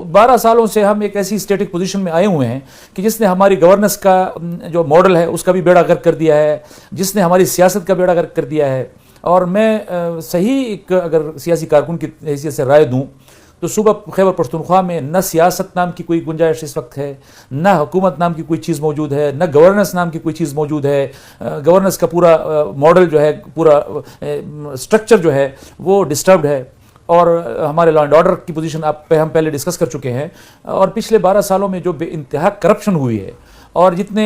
12 سالوں سے ہم ایک ایسی اسٹیٹک پوزیشن میں آئے ہوئے ہیں کہ جس نے ہماری گورننس کا جو ماڈل ہے اس کا بھی بیڑا غرق کر دیا ہے، جس نے ہماری سیاست کا بیڑا غرق کر دیا ہے. اور میں صحیح ایک اگر سیاسی کارکن کی حیثیت سے رائے دوں تو صوبہ خیبر پختونخوا میں نہ سیاست نام کی کوئی گنجائش اس وقت ہے، نہ حکومت نام کی کوئی چیز موجود ہے، نہ گورننس نام کی کوئی چیز موجود ہے. گورننس کا پورا ماڈل جو ہے، پورا سٹرکچر جو ہے وہ ڈسٹربڈ ہے. اور ہمارے لا اینڈ آرڈر کی پوزیشن ہم پہلے ڈسکس کر چکے ہیں. اور پچھلے 12 سالوں میں جو بے انتہا کرپشن ہوئی ہے اور جتنے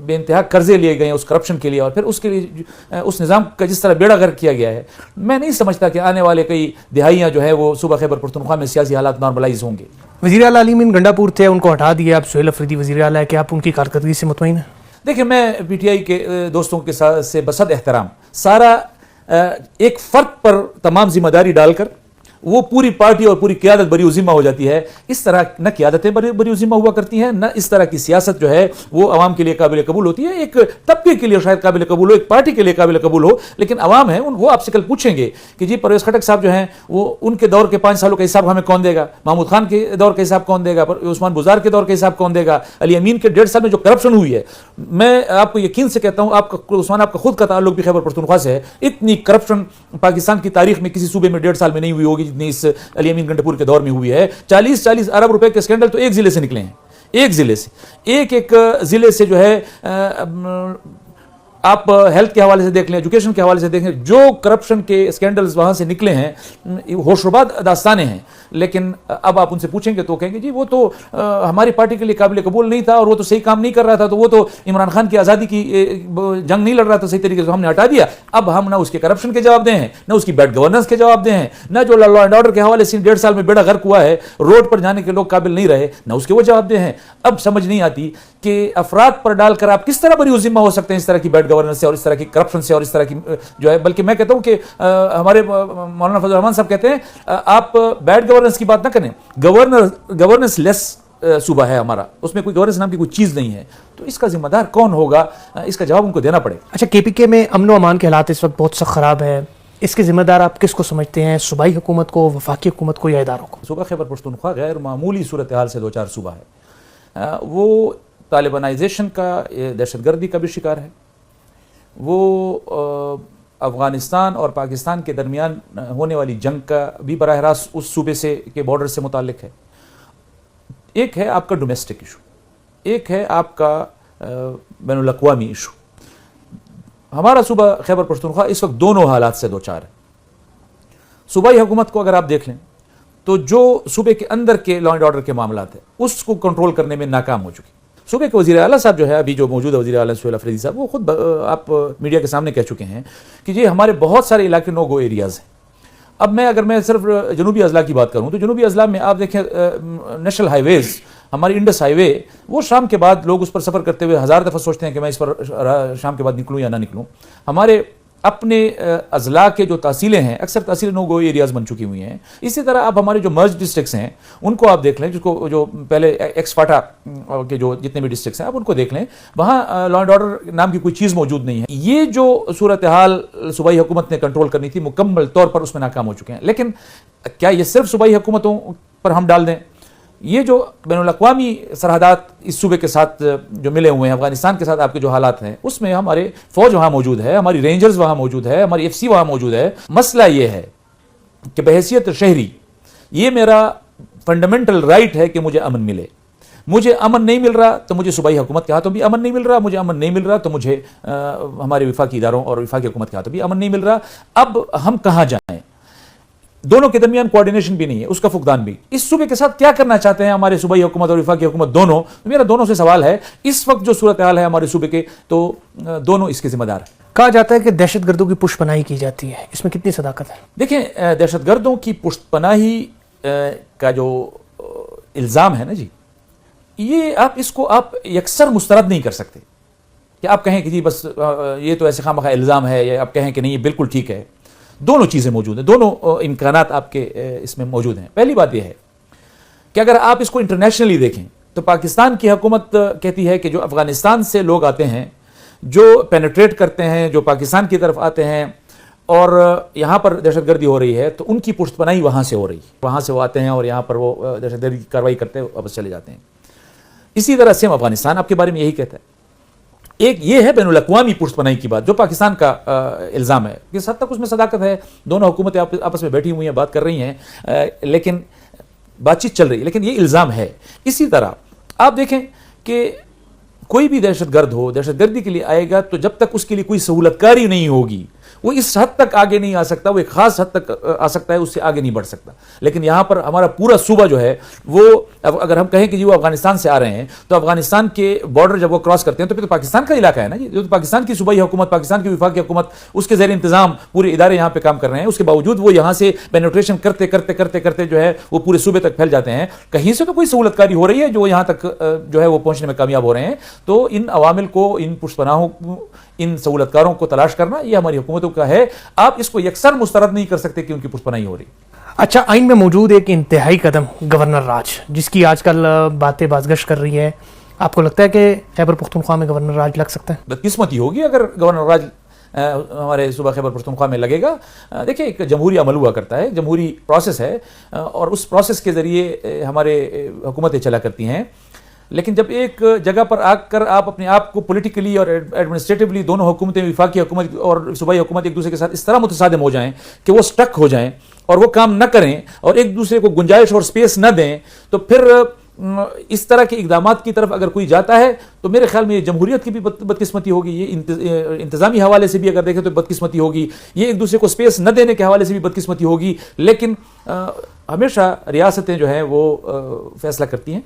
بے انتہا قرضے لیے گئے ہیں اس کرپشن کے لیے، اور پھر اس کے لیے اس نظام کا جس طرح بیڑا غرق کیا گیا ہے، میں نہیں سمجھتا کہ آنے والے کئی دہائیاں جو ہے وہ صوبہ خیبر پختونخوا میں سیاسی حالات نارملائز ہوں گے. وزیر اعلیٰ علی امین گنڈا پور تھے، ان کو ہٹا دیا، اب سہیل افریدی وزیر اعلیٰ ہے. کیا آپ ان کی کارکردگی سے مطمئن ہیں؟ دیکھیں، میں پی ٹی آئی کے دوستوں کے ساتھ سے بصد احترام سارا ایک فرد پر تمام ذمہ داری ڈال کر وہ پوری پارٹی اور پوری قیادت بری ذمہ ہو جاتی ہے. اس طرح نہ قیادتیں بری ذمہ ہوا کرتی ہیں، نہ اس طرح کی سیاست جو ہے وہ عوام کے لیے قابل قبول ہوتی ہے. ایک طبقے کے لیے شاید قابل قبول ہو، ایک پارٹی کے لیے قابل قبول ہو، لیکن عوام ہیں وہ آپ سے کل پوچھیں گے کہ جی پرویز خٹک صاحب جو ہیں وہ ان کے دور کے 5 سالوں کا حساب ہمیں کون دے گا، محمود خان کے دور کا حساب کون دے گا، عثمان بزار کے دور کا حساب کون دے گا، علی امین کے 1.5 سال میں جو کرپشن ہوئی ہے. میں آپ کو یقین سے کہتا ہوں، عثمان آپ کا خود کا تعلق بھی خیبر پختونخوا سے ہے، اتنی کرپشن پاکستان کی تاریخ میں کسی صوبے میں 1.5 سال میں نہیں ہوئی ہوگی جتنی اس علی امین گنڈا پور کے دور میں ہوئی ہے. 40 ارب روپے کے اسکینڈل تو ایک ضلع سے نکلے ہیں، ایک ضلع سے، ایک ضلع سے جو ہے. آپ ہیلتھ کے حوالے سے دیکھ لیں، ایجوکیشن کے حوالے سے دیکھ لیں، جو کرپشن کے اسکینڈلز وہاں سے نکلے ہیں ہوشرباد داستانیں ہیں. لیکن اب آپ ان سے پوچھیں گے تو کہیں گے جی وہ تو ہماری پارٹی کے لیے قابل قبول نہیں تھا اور وہ تو صحیح کام نہیں کر رہا تھا، تو وہ تو عمران خان کی آزادی کی جنگ نہیں لڑ رہا تھا صحیح طریقے سے، ہم نے ہٹا دیا. اب ہم نہ اس کے کرپشن کے جواب دیں ہیں، نہ اس کی بیڈ گورننس کے جواب دیں ہیں، نہ جو لا اینڈ آرڈر کے حوالے سے 1.5 سال میں بیڑا غرق ہوا ہے، روڈ پر جانے کے لوگ قابل نہیں رہے، نہ اس کے وہ جواب دیں ہیں. اب سمجھ نہیں آتی کہ افراد پر ڈال کر آپ کس طرح بری ذمہ ہو سکتے ہیں اس طرح کی بیڈ گورننس سے اور اس طرح کی کرپشن سے اور اس طرح کی جو ہے. بلکہ میں کہتا ہوں کہ ہمارے مولانا فضل الرحمان صاحب کہتے ہیں آپ بیڈ گورننس کی بات نہ کریں، گورننس لیس صوبہ ہے ہمارا، اس میں کوئی گورننس نام کی کوئی چیز نہیں ہے. تو اس کا ذمہ دار کون ہوگا، اس کا جواب ان کو دینا پڑے. اچھا، کے پی کے میں امن و امان کے حالات اس وقت بہت سخت خراب ہے، اس کے ذمہ دار آپ کس کو سمجھتے ہیں؟ صوبائی حکومت کو، وفاقی حکومت کو، یا اداروں کو؟ صوبہ خیبر پختونخوا غیر معمولی صورتحال سے 2-4 صوبہ ہے. وہ طالبانائزیشن کا، دہشت گردی کا بھی شکار ہے، وہ افغانستان اور پاکستان کے درمیان ہونے والی جنگ کا بھی براہ راست اس صوبے سے کے بارڈر سے متعلق ہے. ایک ہے آپ کا ڈومیسٹک ایشو، ایک ہے آپ کا بین الاقوامی ایشو. ہمارا صوبہ خیبر پختونخوا اس وقت دونوں حالات سے 2-4 ہے. صوبائی حکومت کو اگر آپ دیکھ لیں تو جو صوبے کے اندر کے لا اینڈ آرڈر کے معاملات ہیں اس کو کنٹرول کرنے میں ناکام ہو چکی. صوبے کے وزیر اعلیٰ صاحب جو ہے ابھی جو موجودہ وزیر اعلیٰ سہیل افریدی صاحب، وہ خود آپ میڈیا کے سامنے کہہ چکے ہیں کہ جی ہمارے بہت سارے علاقے نو گو ایریاز ہیں. اب اگر میں صرف جنوبی اضلاع کی بات کروں تو جنوبی اضلاع میں آپ دیکھیں نیشنل ہائی ویز، ہماری انڈس ہائی وے، وہ شام کے بعد لوگ اس پر سفر کرتے ہوئے 1000 دفعہ سوچتے ہیں کہ میں اس پر شام کے بعد نکلوں یا نہ نکلوں. ہمارے اپنے اضلاع کے جو تحصیلیں ہیں اکثر تحصیل نو گو ایریاز بن چکی ہوئی ہیں. اسی طرح اب ہمارے جو مرج ڈسٹرکٹس ہیں ان کو آپ دیکھ لیں، جس کو جو پہلے ایکس فاٹا کے جو جتنے بھی ڈسٹرکٹس ہیں آپ ان کو دیکھ لیں، وہاں لا اینڈ آرڈر نام کی کوئی چیز موجود نہیں ہے. یہ جو صورتحال صوبائی حکومت نے کنٹرول کرنی تھی مکمل طور پر اس میں ناکام ہو چکے ہیں. لیکن کیا یہ صرف صوبائی حکومتوں پر ہم ڈال دیں؟ یہ جو بین الاقوامی سرحدات اس صوبے کے ساتھ جو ملے ہوئے ہیں، افغانستان کے ساتھ آپ کے جو حالات ہیں، اس میں ہمارے فوج وہاں موجود ہے، ہماری رینجرز وہاں موجود ہے، ہماری ایف سی وہاں موجود ہے. مسئلہ یہ ہے کہ بحیثیت شہری یہ میرا فنڈامنٹل رائٹ ہے کہ مجھے امن ملے. مجھے امن نہیں مل رہا تو مجھے صوبائی حکومت کے ہاتھوں بھی امن نہیں مل رہا، مجھے امن نہیں مل رہا تو مجھے ہمارے وفاقی اداروں اور وفاقی حکومت کے ہاتھوں بھی امن نہیں مل رہا. اب ہم کہاں جائیں؟ دونوں کے درمیان کوارڈینیشن بھی نہیں ہے، اس کا فقدان بھی. اس صوبے کے ساتھ کیا کرنا چاہتے ہیں ہمارے صوبائی حکومت اور وفاقی حکومت دونوں؟ میرا دونوں سے سوال ہے. اس وقت جو صورتحال ہے ہمارے صوبے کے، تو دونوں اس کے ذمہ دار ہیں. کہا جاتا ہے کہ دہشت گردوں کی پشت پناہی کی جاتی ہے، اس میں کتنی صداقت ہے؟ دیکھیں، دہشت گردوں کی پشت پناہی کا جو الزام ہے نا جی، یہ اس کو آپ یکسر مسترد نہیں کر سکتے کہ آپ کہیں کہ جی بس یہ تو ایسے خواہ مخواہ الزام ہے، یا آپ کہیں کہ نہیں یہ بالکل ٹھیک ہے. دونوں چیزیں موجود ہیں، دونوں امکانات آپ کے اس میں موجود ہیں. پہلی بات یہ ہے کہ اگر آپ اس کو انٹرنیشنلی دیکھیں تو پاکستان کی حکومت کہتی ہے کہ جو افغانستان سے لوگ آتے ہیں، جو پینیٹریٹ کرتے ہیں، جو پاکستان کی طرف آتے ہیں، اور یہاں پر دہشت گردی ہو رہی ہے تو ان کی پشت پناہی وہاں سے ہو رہی ہے، وہاں سے وہ آتے ہیں اور یہاں پر وہ دہشت گردی کی کارروائی کرتے ہیں واپس چلے جاتے ہیں. اسی طرح سے افغانستان آپ کے بارے میں یہی کہتا ہے. ایک یہ ہے بین الاقوامی پشت پناہی کی بات جو پاکستان کا الزام ہے، کس حد تک اس میں صداقت ہے، دونوں حکومتیں آپس میں بیٹھی ہوئی ہیں، بات کر رہی ہیں، لیکن بات چیت چل رہی ہے، لیکن یہ الزام ہے. اسی طرح آپ دیکھیں کہ کوئی بھی دہشت گرد ہو، دہشت گردی کے لیے آئے گا تو جب تک اس کے لیے کوئی سہولت کاری نہیں ہوگی وہ اس حد تک آگے نہیں آ سکتا، وہ ایک خاص حد تک آ سکتا ہے، اس سے آگے نہیں بڑھ سکتا. لیکن یہاں پر ہمارا پورا صوبہ جو ہے وہ اگر ہم کہیں کہ وہ افغانستان سے آ رہے ہیں تو افغانستان کے بارڈر جب وہ کراس کرتے ہیں تو پھر تو پاکستان کا علاقہ ہے نا، یہ تو پاکستان کی صوبائی حکومت، پاکستان کی وفاقی حکومت، اس کے زیر انتظام پورے ادارے یہاں پہ کام کر رہے ہیں. اس کے باوجود وہ یہاں سے پینیٹریشن کرتے کرتے کرتے کرتے جو ہے وہ پورے صوبے تک پھیل جاتے ہیں. کہیں سے تو کوئی سہولت کاری ہو رہی ہے جو یہاں تک جو ہے وہ پہنچنے میں کامیاب ہو رہے ہیں. تو ان عوامل کو، ان پشت پناہوں کو، ان سہولت کاروں کو تلاش کرنا یہ ہماری حکومتوں کا ہے. آپ اس کو یکسر مسترد نہیں کر سکتے کہ ان کی پشت پناہی ہو رہی. اچھا، آئین میں موجود ایک انتہائی قدم گورنر راج، جس کی آج کل باتیں بازگشت کر رہی ہے، آپ کو لگتا ہے کہ خیبر پختونخوا میں گورنر راج لگ سکتا ہے؟ بدقسمتی ہوگی اگر گورنر راج ہمارے صوبہ خیبر پختونخوا میں لگے گا. دیکھیں، ایک جمہوری عمل ہوا کرتا ہے، جمہوری پروسیس ہے، اور اس پروسیس کے ذریعے ہمارے حکومتیں چلا کرتی ہیں. لیکن جب ایک جگہ پر آ کر آپ اپنے آپ کو پولیٹیکلی اور ایڈمنسٹریٹولی دونوں حکومتیں، وفاقی حکومت اور صوبائی حکومت، ایک دوسرے کے ساتھ اس طرح متصادم ہو جائیں کہ وہ سٹک ہو جائیں اور وہ کام نہ کریں اور ایک دوسرے کو گنجائش اور سپیس نہ دیں، تو پھر اس طرح کے اقدامات کی طرف اگر کوئی جاتا ہے تو میرے خیال میں یہ جمہوریت کی بھی بدقسمتی ہوگی، یہ انتظامی حوالے سے بھی اگر دیکھیں تو بدقسمتی ہوگی، یہ ایک دوسرے کو سپیس نہ دینے کے حوالے سے بھی بدقسمتی ہوگی. لیکن ہمیشہ ریاستیں جو ہیں وہ فیصلہ کرتی ہیں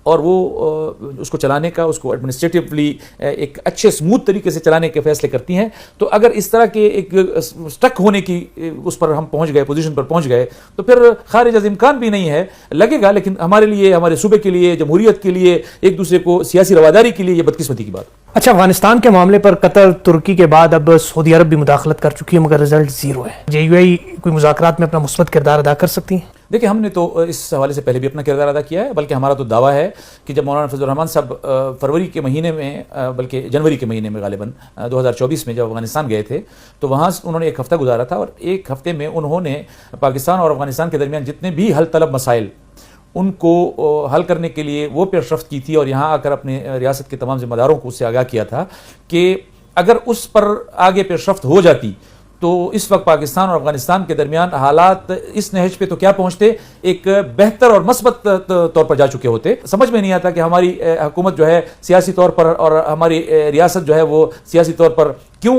اور وہ اس کو چلانے کا، اس کو ایڈمنسٹریٹولی ایک اچھے اسموتھ طریقے سے چلانے کے فیصلے کرتی ہیں. تو اگر اس طرح کے ایک سٹک ہونے کی اس پر ہم پہنچ گئے، پوزیشن پر پہنچ گئے، تو پھر خارج از امکان بھی نہیں ہے لگے گا. لیکن ہمارے لیے، ہمارے صوبے کے لیے، جمہوریت کے لیے، ایک دوسرے کو سیاسی رواداری کے لیے یہ بدقسمتی کی بات. اچھا، افغانستان کے معاملے پر قطر، ترکی کے بعد اب سعودی عرب بھی مداخلت کر چکی ہے، مگر رزلٹ زیرو ہے. JUI کوئی مذاکرات میں اپنا مثبت کردار ادا کر سکتی ہیں؟ دیکھیں، ہم نے تو اس حوالے سے پہلے بھی اپنا کردار ادا کیا ہے، بلکہ ہمارا تو دعویٰ ہے کہ جب مولانا فضل الرحمان صاحب فروری کے مہینے میں، بلکہ جنوری کے مہینے میں غالباً 2024 میں جب افغانستان گئے تھے تو وہاں انہوں نے ایک ہفتہ گزارا تھا، اور ایک ہفتے میں انہوں نے پاکستان اور افغانستان کے درمیان جتنے بھی حل طلب مسائل ان کو حل کرنے کے لیے وہ پیش رفت کی تھی، اور یہاں آ کر اپنے ریاست کے تمام ذمہ داروں کو اس سے آگاہ کیا تھا کہ اگر اس پر آگے پیش رفت ہو جاتی تو اس وقت پاکستان اور افغانستان کے درمیان حالات اس نہج پہ تو کیا پہنچتے، ایک بہتر اور مثبت طور پر جا چکے ہوتے. سمجھ میں نہیں آتا کہ ہماری حکومت جو ہے سیاسی طور پر اور ہماری ریاست جو ہے وہ سیاسی طور پر کیوں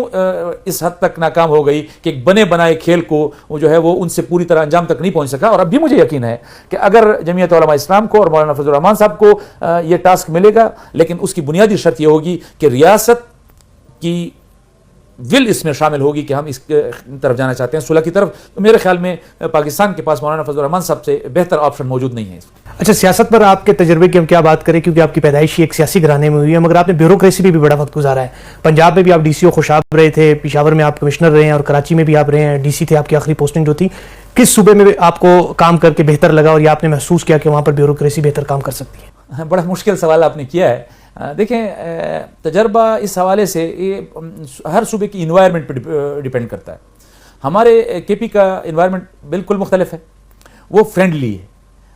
اس حد تک ناکام ہو گئی کہ ایک بنے بنائے کھیل کو وہ جو ہے وہ ان سے پوری طرح انجام تک نہیں پہنچ سکا. اور اب بھی مجھے یقین ہے کہ اگر جمعیت علماء اسلام کو اور مولانا فضل الرحمان صاحب کو یہ ٹاسک ملے گا، لیکن اس کی بنیادی شرط یہ ہوگی کہ ریاست کی ول اس میں شامل ہوگی کہ ہم اس طرف جانا چاہتے ہیں، صلح کی طرف. تو میرے خیال میں پاکستان کے پاس مولانا فضل الرحمان صاحب سے بہتر آپشن موجود نہیں ہے. اچھا، سیاست پر آپ کے تجربے کی ہم کیا بات کریں، کیونکہ آپ کی پیدائش ایک سیاسی گھرانے میں ہوئی ہے، مگر آپ نے بیوروکریسی میں بھی بڑا وقت گزارا ہے. پنجاب میں بھی آپ DCO خوشاب رہے تھے، پشاور میں آپ کمشنر رہے ہیں، اور کراچی میں بھی آپ رہے ہیں، DC تھے آپ کی آخری پوسٹنگ جو تھی. کس صوبے میں آپ کو کام کر کے بہتر لگا اور یا آپ نے محسوس کیا کہ وہاں پر بیوروکریسی بہتر کام کر سکتی ہے؟ بڑا مشکل سوال آپ نے کیا ہے. دیکھیں، تجربہ اس حوالے سے یہ ہر صوبے کی انوائرمنٹ پہ ڈیپینڈ کرتا ہے. ہمارے KP کا انوائرمنٹ بالکل مختلف ہے، وہ فرینڈلی ہے.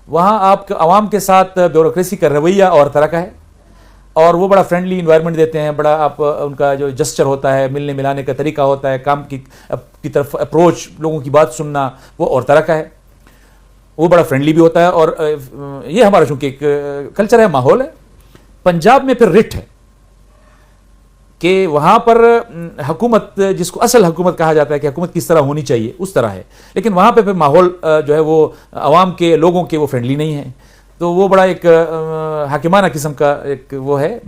وہاں آپ کے عوام کے ساتھ بیوروکریسی کا رویہ اور طرح کا ہے، اور وہ بڑا فرینڈلی انوائرمنٹ دیتے ہیں. بڑا آپ ان کا جو جسچر ہوتا ہے، ملنے ملانے کا طریقہ ہوتا ہے، کام کی طرف اپروچ، لوگوں کی بات سننا، وہ اور طرح کا ہے. وہ بڑا فرینڈلی بھی ہوتا ہے، اور یہ ہمارا چونکہ ایک کلچر ہے، ماحول ہے. پنجاب میں پھر رٹ ہے کہ وہاں پر حکومت، جس کو اصل حکومت کہا جاتا ہے کہ حکومت کس طرح ہونی چاہیے، اس طرح ہے. لیکن وہاں پہ پھر ماحول جو ہے وہ عوام کے، لوگوں کے، وہ فرینڈلی نہیں ہے. تو وہ بڑا ایک حاکمانہ قسم کا ایک وہ ہے،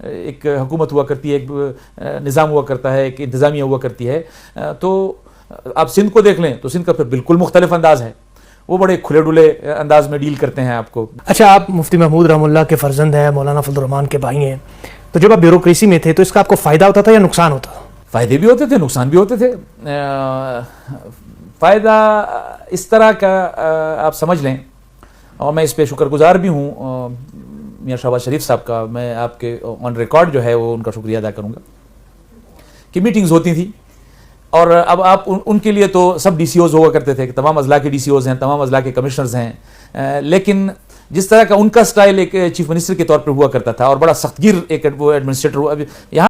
ایک حکومت ہوا کرتی ہے، ایک نظام ہوا کرتا ہے، ایک انتظامیہ ہوا کرتی ہے. تو آپ سندھ کو دیکھ لیں تو سندھ کا پھر بالکل مختلف انداز ہے، وہ بڑے کھلے ڈلے انداز میں ڈیل کرتے ہیں آپ کو. اچھا، آپ مفتی محمود رحم اللہ کے فرزند ہیں، مولانا فضل الرحمان کے بھائی ہیں، تو جب آپ بیوروکریسی میں تھے تو اس کا آپ کو فائدہ ہوتا تھا یا نقصان ہوتا؟ فائدے بھی ہوتے تھے، نقصان بھی ہوتے تھے. فائدہ اس طرح کا آپ سمجھ لیں، اور میں اس پہ شکر گزار بھی ہوں میاں شہباز شریف صاحب کا. میں آپ کے آن ریکارڈ جو ہے وہ ان کا شکریہ ادا کروں گا کہ میٹنگز ہوتی تھیں اور اب آپ ان کے لیے تو سب ڈی سی اوز ہوا کرتے تھے کہ تمام اضلاع کے ڈی سی اوز ہیں، تمام اضلاع کے کمشنرز ہیں، لیکن جس طرح کا ان کا سٹائل ایک چیف منسٹر کے طور پر ہوا کرتا تھا اور بڑا سختگیر ایک وہ ایڈمنسٹریٹر ہوا، یہاں